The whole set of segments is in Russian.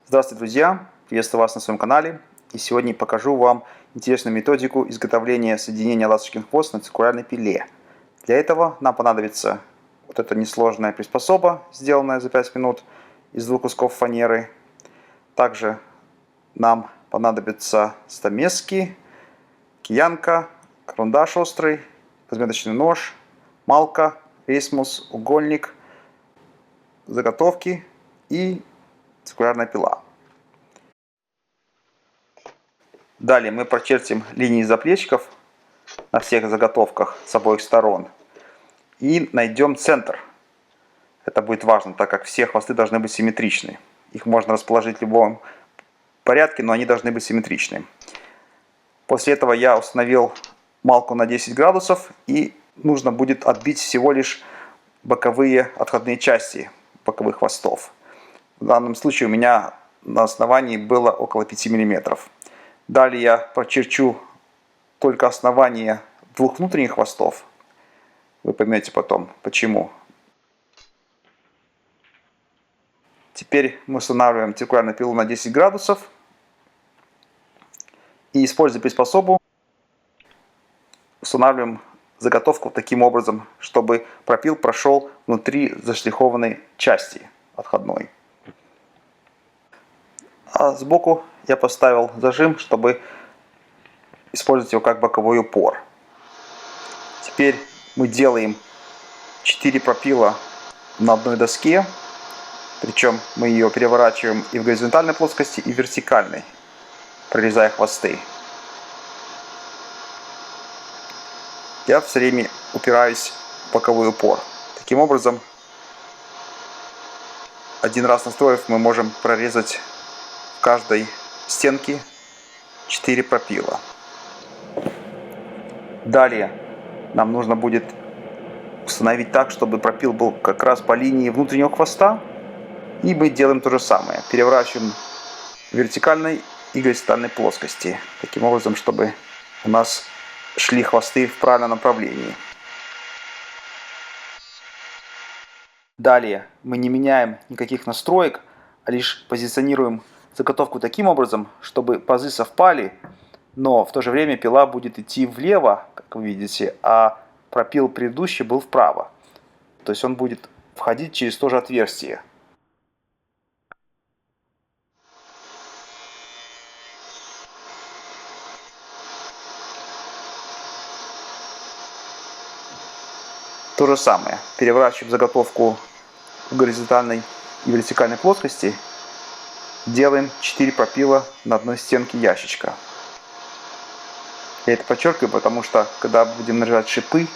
Здравствуйте, друзья! Приветствую вас на своем канале. И сегодня покажу вам интересную методику изготовления соединения ласточкин хвост на циркулярной пиле. Для этого нам понадобится вот эта несложная приспособа, сделанная за 5 минут из 2 кусков фанеры. Также нам понадобятся стамески, киянка, карандаш острый, разметочный нож, малка, рейсмус, угольник, заготовки и циркулярная пила. Далее мы прочертим линии заплечиков на всех заготовках с обоих сторон и найдем центр. Это будет важно, так как все хвосты должны быть симметричны. Их можно расположить в любом порядке, но они должны быть симметричны. После этого я установил малку на 10 градусов, и нужно будет отбить всего лишь боковые отходные части боковых хвостов. В данном случае у меня на основании было около 5 мм. Далее я прочерчу только основание двух внутренних хвостов. Вы поймете потом, почему. Теперь мы устанавливаем циркулярную пилу на 10 градусов. И, используя приспособу, устанавливаем заготовку таким образом, чтобы пропил прошел внутри зашлифованной части отходной. А сбоку я поставил зажим, чтобы использовать его как боковой упор. Теперь мы делаем 4 пропила на одной доске. Причем мы ее переворачиваем и в горизонтальной плоскости, и в вертикальной, прорезая хвосты. Я все время упираюсь в боковой упор. Таким образом, один раз настроив, мы можем прорезать в каждой стенке 4 пропила. Далее нам нужно будет установить так, чтобы пропил был как раз по линии внутреннего хвоста. И мы делаем то же самое. Переворачиваем в вертикальной и горизонтальной плоскости. Таким образом, чтобы у нас шли хвосты в правильном направлении. Далее мы не меняем никаких настроек, а лишь позиционируем заготовку таким образом, чтобы пазы совпали, но в то же время пила будет идти влево, как вы видите, а пропил предыдущий был вправо. То есть он будет входить через то же отверстие. То же самое. Переворачиваем заготовку в горизонтальной и вертикальной плоскости. Делаем 4 пропила на одной стенке ящичка. Я это подчеркиваю, потому что, когда будем нажать шипы,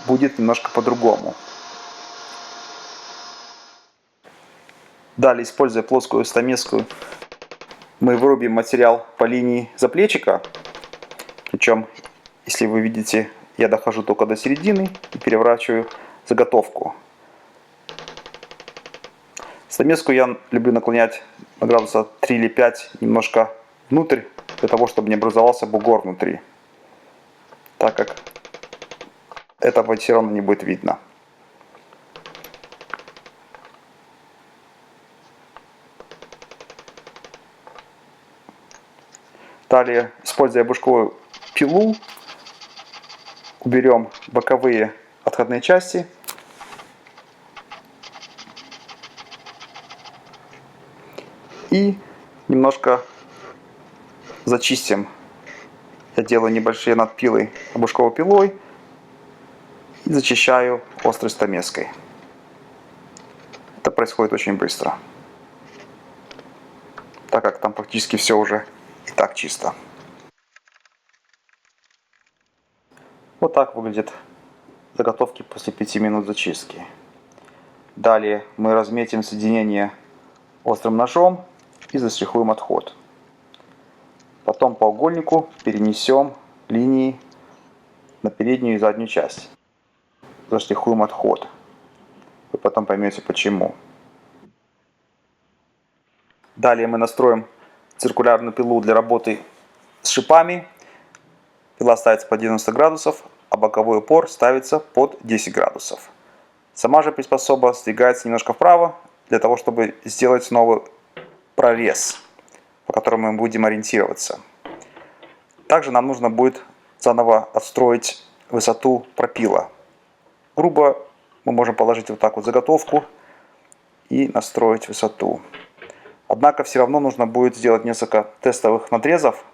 будет немножко по-другому. Далее, используя плоскую стамеску, мы вырубим материал по линии заплечика. Причем, если вы видите, я дохожу только до середины и переворачиваю заготовку. Стамеску я люблю наклонять на градуса 3 или 5 немножко внутрь, для того, чтобы не образовался бугор внутри. Так как этого все равно не будет видно. Далее, используя бушковую пилу, уберем боковые отходные части. И немножко зачистим. Я делаю небольшие надпилы бушковой пилой и зачищаю острой стамеской. Это происходит очень быстро, так как там практически все уже и так чисто. Вот так выглядят заготовки после 5 минут зачистки. Далее мы разметим соединение острым ножом и заштрихуем отход. Потом по угольнику перенесем линии на переднюю и заднюю часть. Заштрихуем отход. Вы потом поймете почему. Далее мы настроим циркулярную пилу для работы с шипами. Пила ставится под 90 градусов, а боковой упор ставится под 10 градусов. Сама же приспособа сдвигается немножко вправо, для того, чтобы сделать снова прорез, по которому мы будем ориентироваться. Также нам нужно будет заново отстроить высоту пропила. Грубо мы можем положить вот так вот заготовку и настроить высоту. Однако все равно нужно будет сделать несколько тестовых надрезов,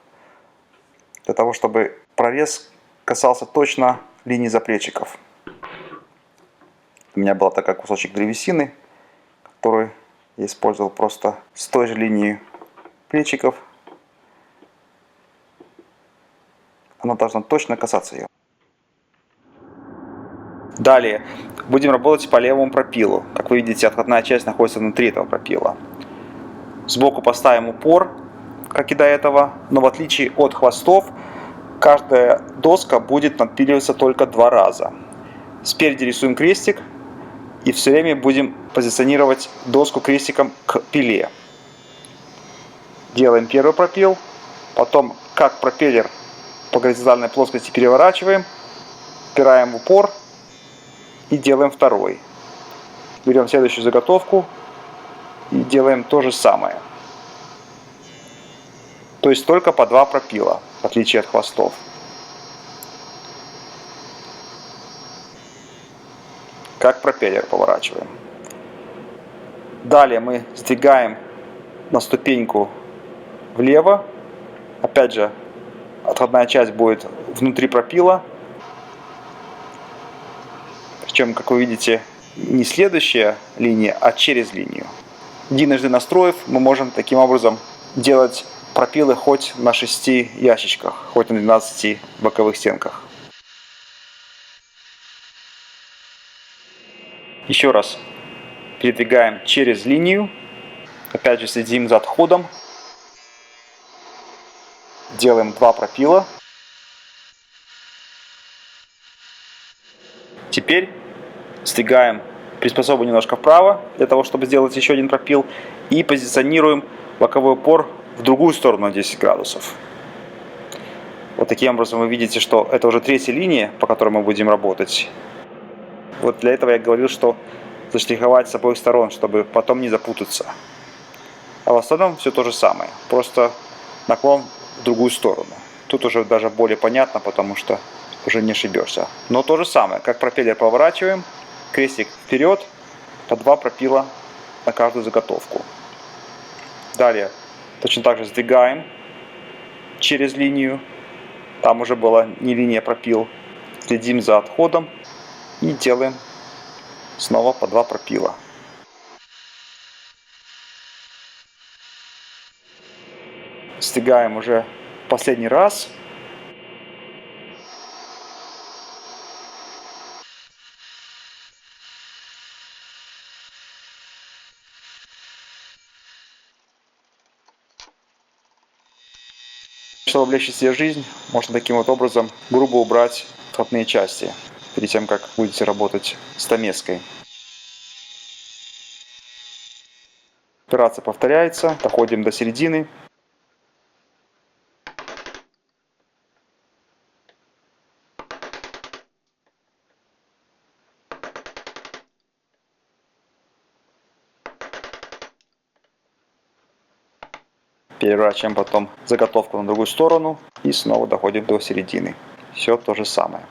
для того, чтобы прорез касался точно линии заплечиков. У меня был такой кусочек древесины, который я использовал просто с той же линии плечиков. Она должна точно касаться ее. Далее будем работать по левому пропилу. Как вы видите, отходная часть находится внутри этого пропила. Сбоку поставим упор, как и до этого, но в отличие от хвостов, каждая доска будет надпиливаться только 2 раза. Спереди рисуем крестик и все время будем позиционировать доску крестиком к пиле. Делаем первый пропил, потом как пропеллер по горизонтальной плоскости переворачиваем, упираем в упор и делаем второй. Берем следующую заготовку и делаем то же самое. То есть только по 2 пропила, в отличие от хвостов. Как пропеллер поворачиваем. Далее мы сдвигаем на ступеньку влево. Опять же, отходная часть будет внутри пропила. Причем, как вы видите, не следующая линия, а через линию. Единожды настроив, мы можем таким образом делать пропилы хоть на 6 ящичках, хоть на 12 боковых стенках. Еще раз передвигаем через линию. Опять же следим за отходом. Делаем 2 пропила. Теперь сдвигаем приспособу немножко вправо, для того, чтобы сделать еще один пропил. И позиционируем боковой упор в другую сторону на 10 градусов. Вот таким образом вы видите, что это уже 3-я линия, по которой мы будем работать. Вот для этого я говорил, что заштриховать с обоих сторон, чтобы потом не запутаться. А в остальном все то же самое, просто наклон в другую сторону. Тут уже даже более понятно, потому что уже не ошибешься. Но то же самое, как пропеллер поворачиваем, крестик вперед, по 2 пропила на каждую заготовку. Далее точно так же сдвигаем через линию. Там уже была не линия, пропил. Следим за отходом и делаем снова по 2 пропила. Сдвигаем уже последний раз. Чтобы облегчить себе жизнь, можно таким вот образом грубо убрать отходные части, перед тем, как будете работать стамеской. Операция повторяется, доходим до середины. Переворачиваем потом заготовку на другую сторону и снова доходим до середины. Все то же самое.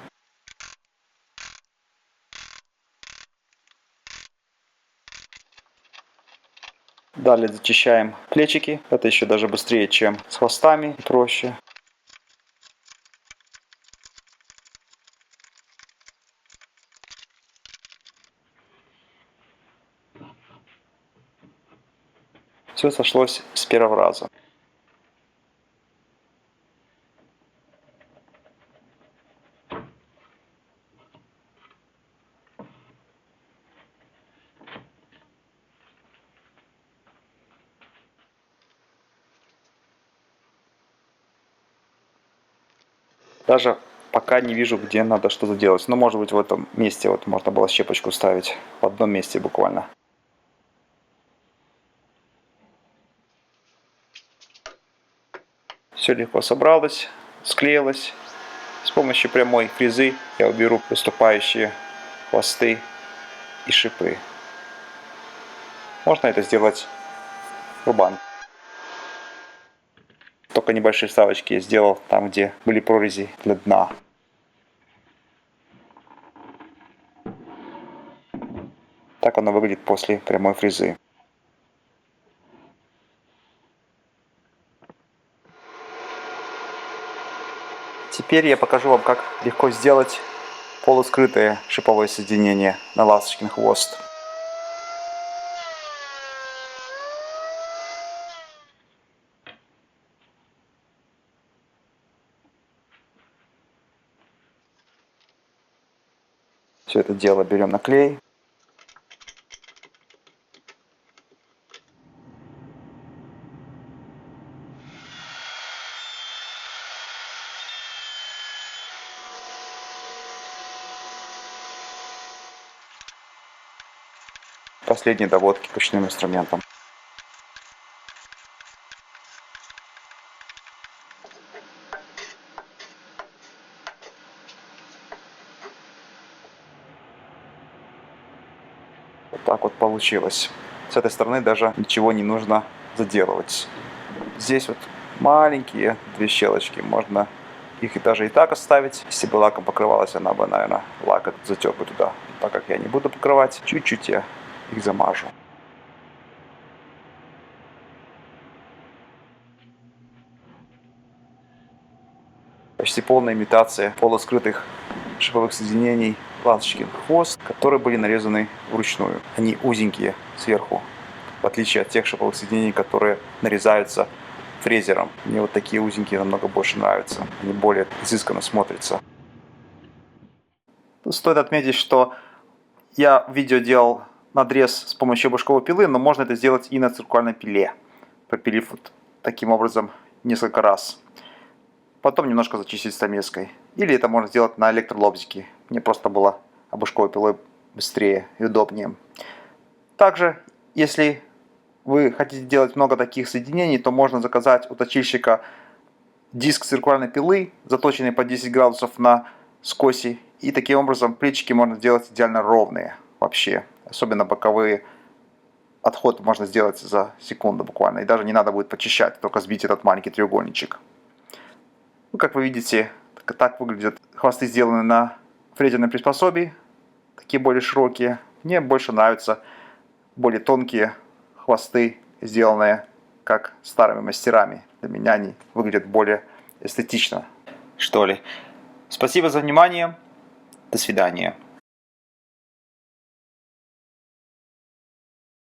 Далее зачищаем плечики. Это еще даже быстрее, чем с хвостами, и проще. Все сошлось с первого раза. Даже пока не вижу, где надо что-то делать. Но может быть в этом месте вот можно было щепочку ставить. В одном месте буквально. Все легко собралось, склеилось. С помощью прямой фрезы я уберу выступающие хвосты и шипы. Можно это сделать рубанкой. только небольшие вставочки я сделал там, где были прорези для дна. Так оно выглядит после прямой фрезы. Теперь я покажу вам, как легко сделать полускрытое шиповое соединение на ласточкин хвост. Все это дело берем на клей. Последние доводки ручным инструментом. Вот так вот получилось. С этой стороны даже ничего не нужно заделывать. Здесь вот маленькие две щелочки. Можно их даже и так оставить. Если бы лаком покрывалась, она бы, наверное, лак затек бы туда. Так как я не буду покрывать, чуть-чуть я их замажу. Почти полная имитация полускрытых шиповых соединений ласточкин хвост, которые были нарезаны вручную. Они узенькие сверху, в отличие от тех шиповых соединений, которые нарезаются фрезером. Мне вот такие узенькие намного больше нравятся. Они более изысканно смотрятся. Тут стоит отметить, что я в видео делал надрез с помощью бушковой пилы, но можно это сделать и на циркульной пиле, пропилив вот таким образом несколько раз. Потом немножко зачистить стамеской. Или это можно сделать на электролобзике. Мне просто было обушковой пилой быстрее и удобнее. Также, если вы хотите делать много таких соединений, то можно заказать у точильщика диск циркулярной пилы, заточенный по 10 градусов на скосе. И таким образом плечики можно сделать идеально ровные вообще. Особенно боковые отходы можно сделать за секунду буквально. И даже не надо будет почищать, только сбить этот маленький треугольничек. Ну, как вы видите, так выглядят хвосты, сделанные на фрезерном приспособе. Такие более широкие. Мне больше нравятся более тонкие хвосты, сделанные как старыми мастерами. Для меня они выглядят более эстетично, что ли. Спасибо за внимание. До свидания.